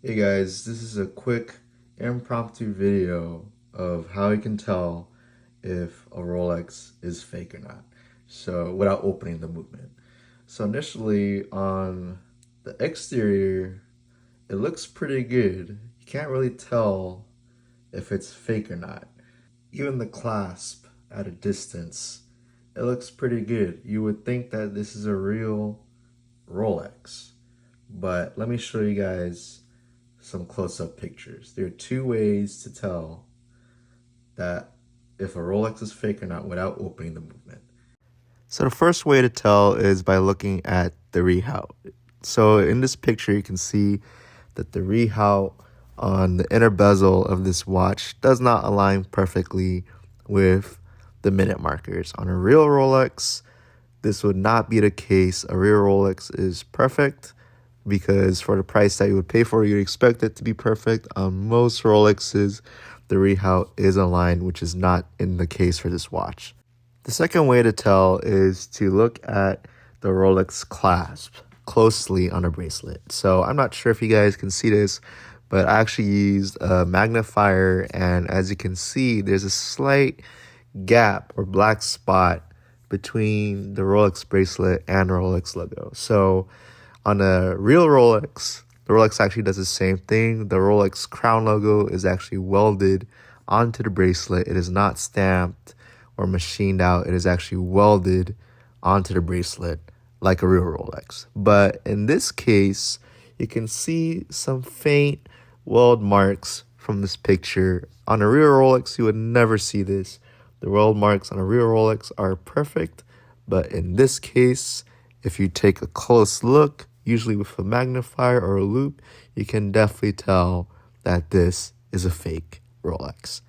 Hey guys, this is a quick impromptu video of how you can tell if a Rolex is fake or not. So without opening the movement. So initially on the exterior, it looks pretty good. You can't really tell if it's fake or not. Even the clasp at a distance, it looks pretty good. You would think that this is a real Rolex. But let me show you guys some close-up pictures. There are two ways to tell that if a Rolex is fake or not without opening the movement. So the first way to tell is by looking at the rehal. So in this picture, you can see that the rehal on the inner bezel of this watch does not align perfectly with the minute markers. On a real Rolex, this would not be the case. A real Rolex is perfect because for the price that you would pay for, you'd expect it to be perfect. On most Rolexes, the rehal is aligned, which is not in the case for this watch. The second way to tell is to look at the Rolex clasp closely on a bracelet. So I'm not sure if you guys can see this, but I actually used a magnifier, and as you can see, there's a slight gap or black spot between the Rolex bracelet and the Rolex logo. So on a real Rolex, the Rolex actually does the same thing. The Rolex crown logo is actually welded onto the bracelet. It is not stamped or machined out. It is actually welded onto the bracelet like a real Rolex. But in this case, you can see some faint weld marks from this picture. On a real Rolex, you would never see this. The weld marks on a real Rolex are perfect, but in this case, if you take a close look, usually with a magnifier or a loupe, you can definitely tell that this is a fake Rolex.